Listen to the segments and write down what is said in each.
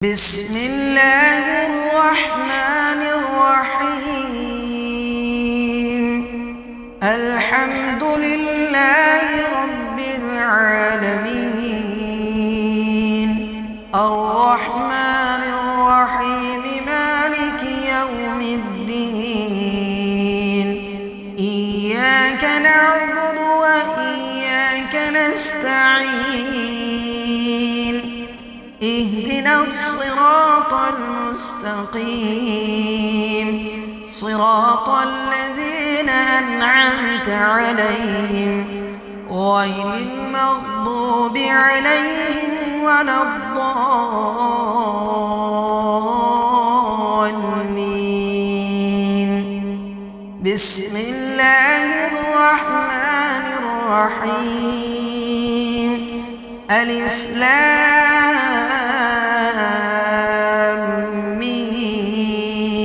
بسم الله الرحمن الرحيم. الحمد لله رب العالمين، الرحمن الرحيم، مالك يوم الدين. إياك نعبد وإياك نستعين. اهدنا الصراط المستقيم، صراط الذين أنعمت عليهم غير المغضوب عليهم ولا الضالين. بسم الله الرحمن الرحيم. ألف لام ميم.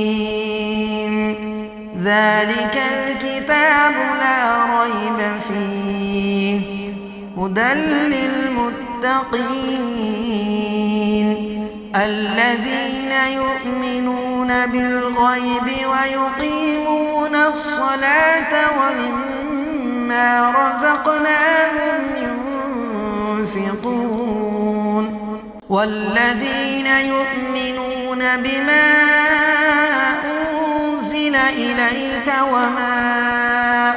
ذلك الكتاب لا ريب فيه، هدى للمتقين الذين يؤمنون بالغيب ويقيمون الصلاة ومما رزقناهم ينفقون. والذين يؤمنون بما أنزل إليك وما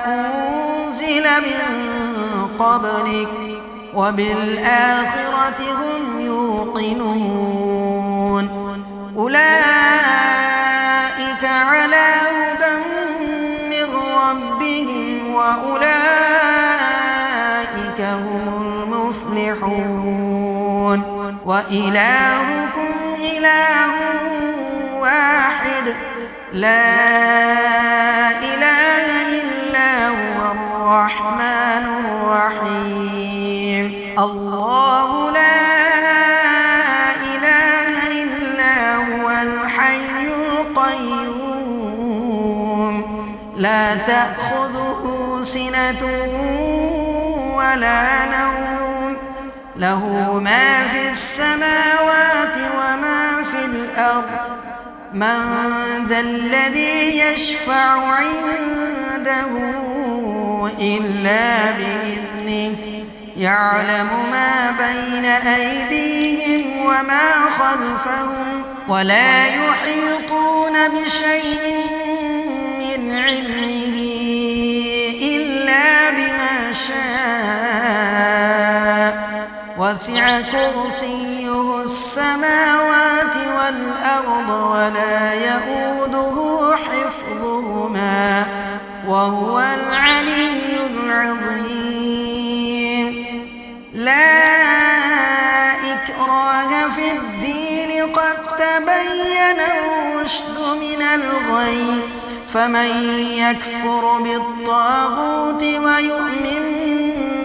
أنزل من قبلك وبالآخرة هم يوقنون. أولئك على هدى من ربهم وأولئك هم المفلحون. وإلهكم إله واحد، لا إله إلا هو الرحمن الرحيم. الله لا إله إلا هو الحي القيوم، لا تأخذه سنة ولا نوم، له ما في السماوات وما في الأرض. من ذا الذي يشفع عنده إلا بإذنه، يعلم ما بين أيديهم وما خلفهم، ولا يحيطون بشيء من علمه إلا بما شاء. وسع كرسيه السماوات والأرض ولا يؤوده حفظهما وهو العلي العظيم. لا إكراه في الدين، قد تبين الرشد من الغي. فمن يكفر بالطاغوت ويؤمن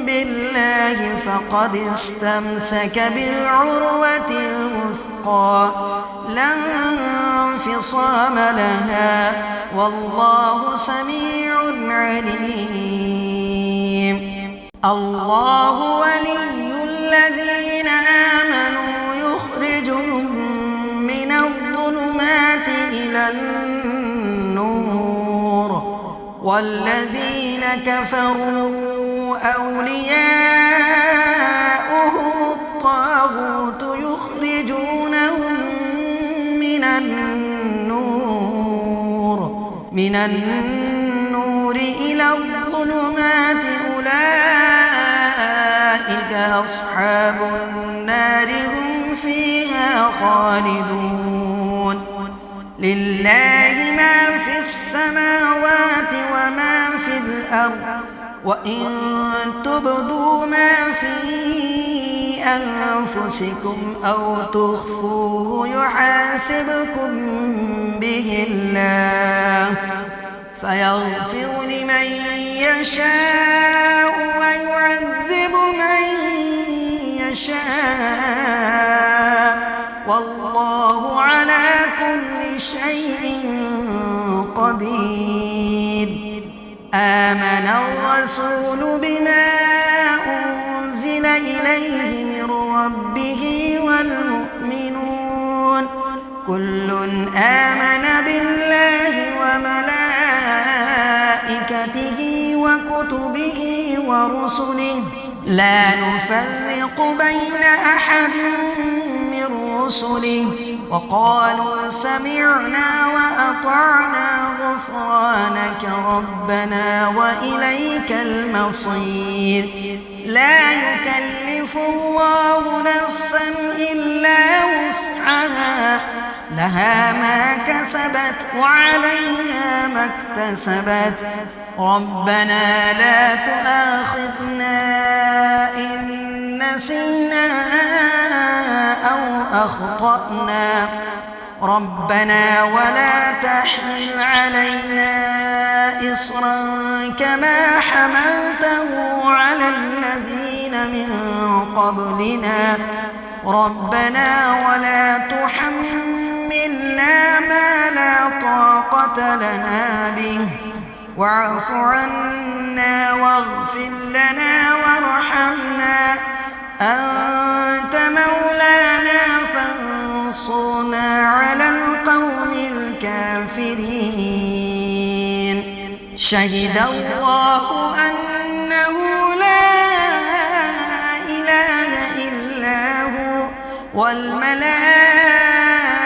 بالله فقد استمسك بالعروة الوثقى، لا انفصام لها، والله سميع عليم. الله ولي الذين آمنوا يخرجهم من الظلمات إلى النور، والذين كفروا أولياؤهم الطاغوت يخرجونهم من النور إلى الظلمات. أولئك أصحاب النار، هم فيها خالدون. لله ما في السماوات وما في الأرض، وإن تبدوا ما في أنفسكم أو تخفوه يحاسبكم به الله، فيغفر لمن يشاء ويعذب من يشاء، والله على كل شيء قدير. آمن الرسول بما أنزل إليه من ربه والمؤمنون كل آمن بالله وملائكته وكتبه ورسله لا نفرق بين أحد من رسله وقالوا سمعنا وأطعنا غفرانك ربنا وإليك المصير لا يكلف الله نفسا إلا وسعها لها ما كسبت وعليها ما اكتسبت ربنا لا تؤاخذنا إن نسينا أو أخطأنا ربنا ولا تحمل علينا إصرا كما حملته على الذين من قبلنا ربنا ولا تحملنا ما لا طاقة لنا به واعف عنا واغفر لنا وارحمنا أنت مولانا فانصرنا على القوم الكافرين شهد الله أنه لا إله إلا هو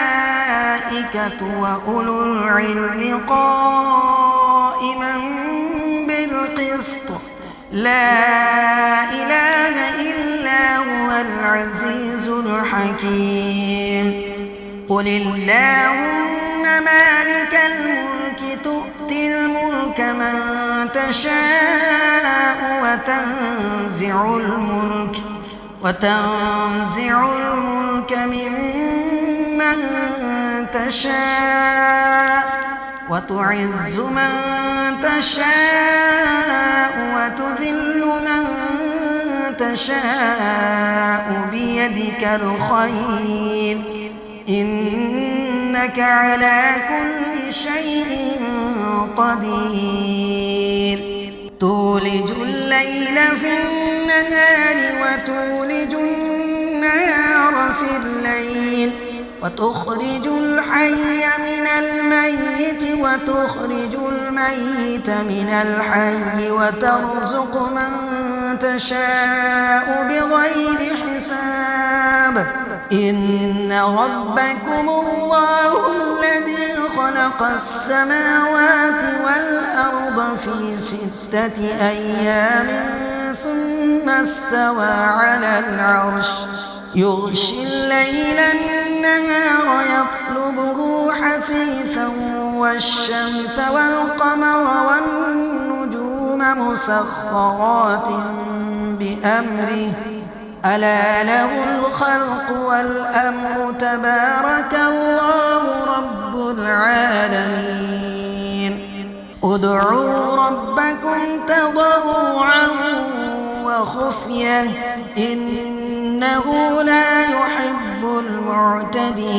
والملائكة وأولو العلم قائما بالقسط لا إله إلا هو العزيز الحكيم قل اللهم مالك الملك تؤتي الملك من تشاء وتنزع الملك ممن تشاء وتعز من تشاء وتذل من تشاء بيدك الخير إنك على كل شيء قدير تولج الليل في النهار وتولج النهار في الليل وتخرج الحي من الميت وتخرج الميت من الحي وترزق من تشاء بغير حساب إن ربكم الله الذي خلق السماوات والأرض في 6 أيام ثم استوى على العرش يغشي الليل النهار يطلبه حثيثا والشمس والقمر والنجوم مسخرات بأمره ألا له الخلق والأمر تبارك الله رب العالمين ادعوا ربكم تضرعا وخفية إنه لا يحب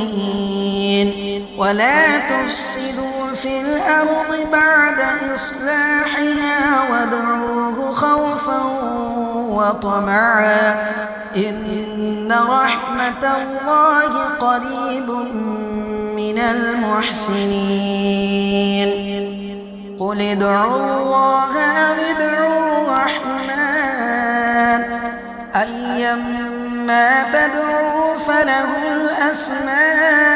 المعتدين ولا تفسدوا في الأرض بعد إصلاحها وادعوه خوفا وطمعا إن رحمة الله قريب من المحسنين قل ادعوا الله أو ادعوا الرحمن أيما تدعوا فله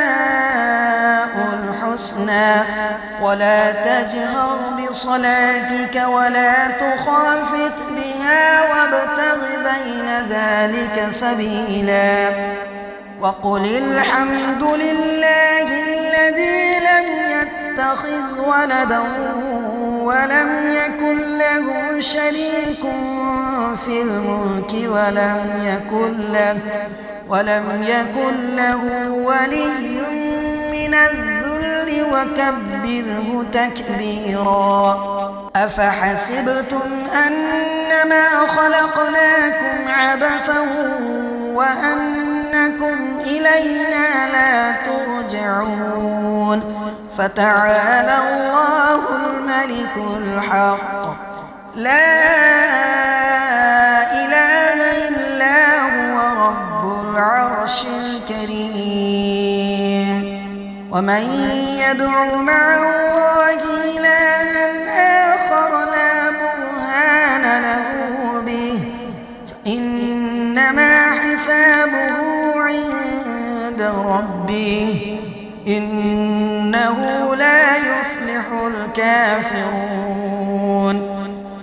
الأسماء الحسنى ولا تجهر بصلاتك ولا تخافت بها وابتغ بين ذلك سبيلا وقل الحمد لله الذي لم يتخذ ولدا ولم يكن له شريك في الملك ولم يكن له ولي من الذل وكبره تكبيرا أفحسبتم أنما خلقناكم عبثا وأنكم إلينا لا ترجعون فتعالى الله الملك الحق لا إله إلا هو رب العرش الكريم ومن يدع مع الله إلها آخر لا برهان له به فإنما حسابه عند ربه إنه لا يفلح الكافرون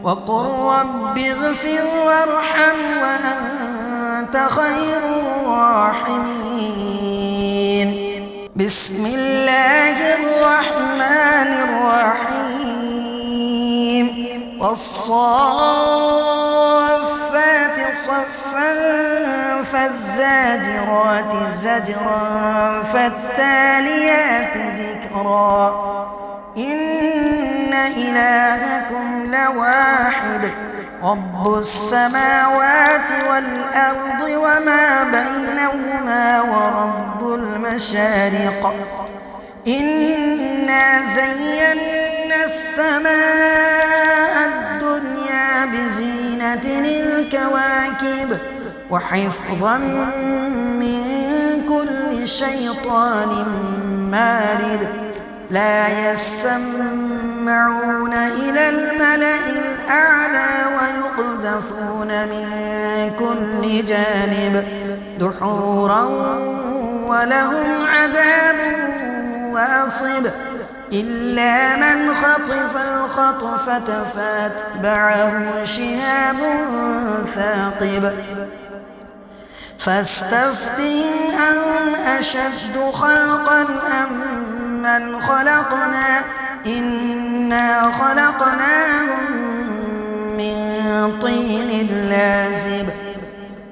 وقل رب اغفر وارحم وأنت خير الراحمين بسم الله الرحمن الرحيم والصافات صفا فالزاجرات زجرا فالتاليات ذكرا إن إلهكم لواحد رب السماوات والأرض وما بينهما ورب المشارق إنا زينا السماء الدنيا بزينة الكواكب وحفظا من كل شيطان مارد لا يسمعون إلى الملأ الأعلى ويقذفون من كل جانب دحورا ولهم عذاب واصب إلا من خطف الخطفة فاتبعه شهاب ثاقب فاستفتهم أهم أشد خلقا أم من خلقنا إنا خلقناهم من طين لازب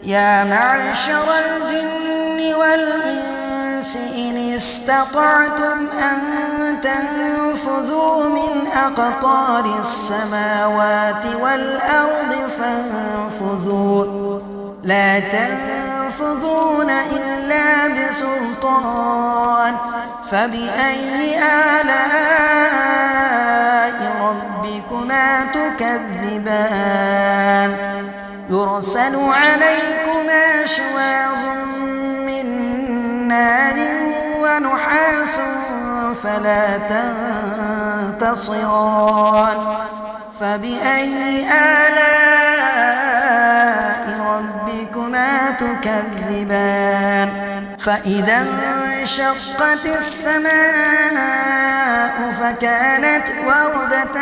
يا معشر الجن والإنس إن استطعتم أن تنفذوا من أقطار السماوات والأرض فانفذوا لا تنفذون إلا بسلطان فبأي آلاء ربكما تكذبان يرسل عليكما شواظ من نار ونحاس فلا تنتصران فبأي آلاء ربكما تكذبان فإذا انشقت السماء فكانت وردة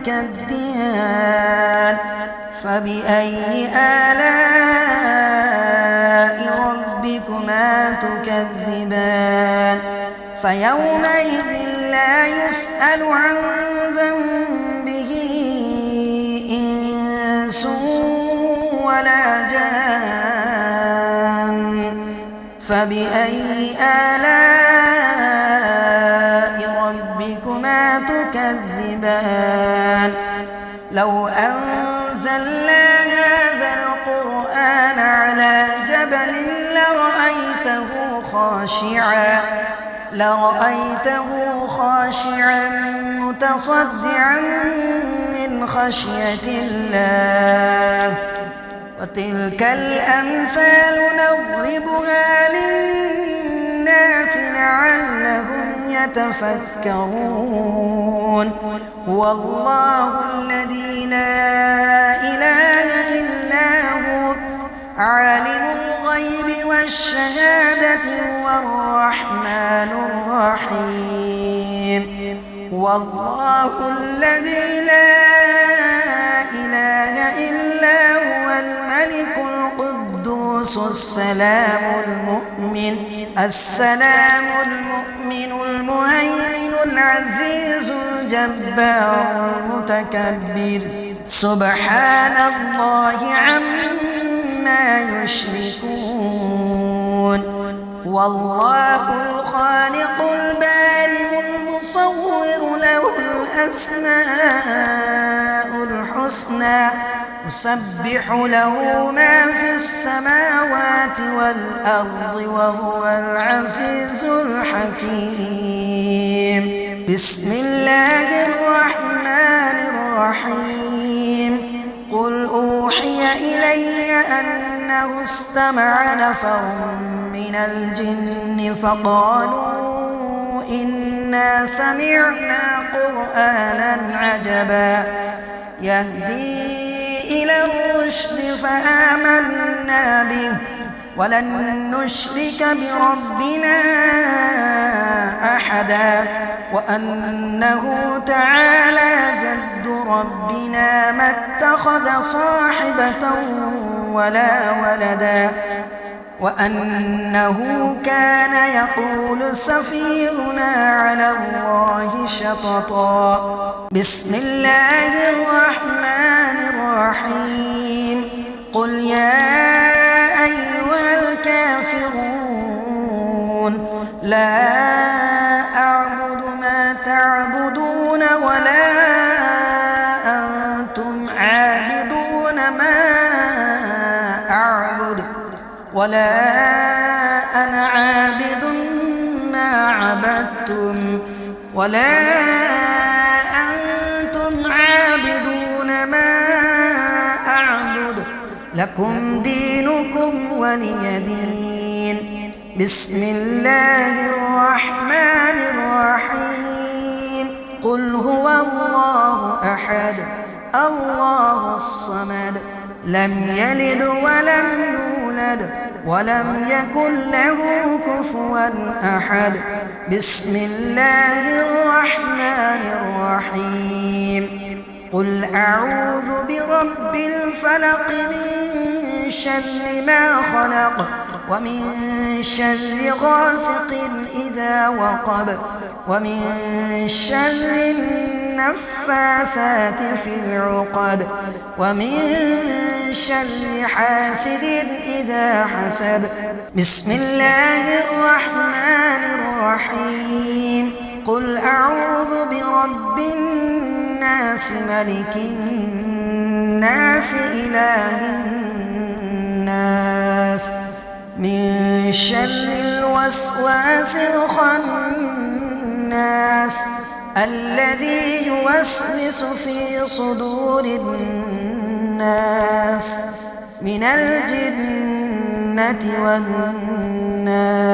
كالدهان فبأي آلاء ربكما تكذبان فيومئذ لا يسأل عن ذنبه إنس ولا جان فبأي آلاء ربكما تكذبان لو أنزلنا هذا القرآن على جبل لرأيته خاشعا متصدعا من خشية الله وتلك الأمثال نضربها للناس لعلهم يتفكرون هو الله الذي لا إله إلا هو عالم الغيب والشهادة هو الرحمن الرحيم هو الله الذي لا إله إلا هو الملك القدوس السلام المؤمن المهيمن العزيز الجبار المتكبر سبحان الله عما يشركون والله الخالق البارئ المصور له الأسماء الحسنى يسبح له ما في السماوات والأرض وهو العزيز الحكيم بسم الله الرحمن الرحيم قل أوحي إلي أنه استمع نفر من الجن فقالوا إنا سمعنا قرآنا عجبا يهدي إلى الرشد فآمنا به ولن نشرك بربنا أحدا وأنه تعالى جد ربنا ما اتخذ صاحبة ولا ولدا وأنه كان يقول سفيهنا على الله شططا. بسم الله الرحمن الرحيم. قل يا أيها الكافرون لا أعبد ما تعبدون ولا أنتم عابدون ما أعبد ولا أنا عابد ما عبدتم ولا أنتم عابدون ما أعبد لكم دينكم ولي دين. بسم الله الرحمن الرحيم. قل هو الله أحد الله الصمد لم يلد ولم يولد ولم يكن له كفوا أحد. بسم الله الرحمن الرحيم. قل أعوذ برب الفلق من شر ما خلق ومن شر غاسق إذا وقب ومن شر النفاثات في العقد ومن شر حاسد إذا حسد. بسم الله الرحمن الرحيم. قل أعوذ برب الناس ملك الناس إله الناس من شر الوسواس الخناس الذي يوسوس في صدور الناس من الجنة والناس.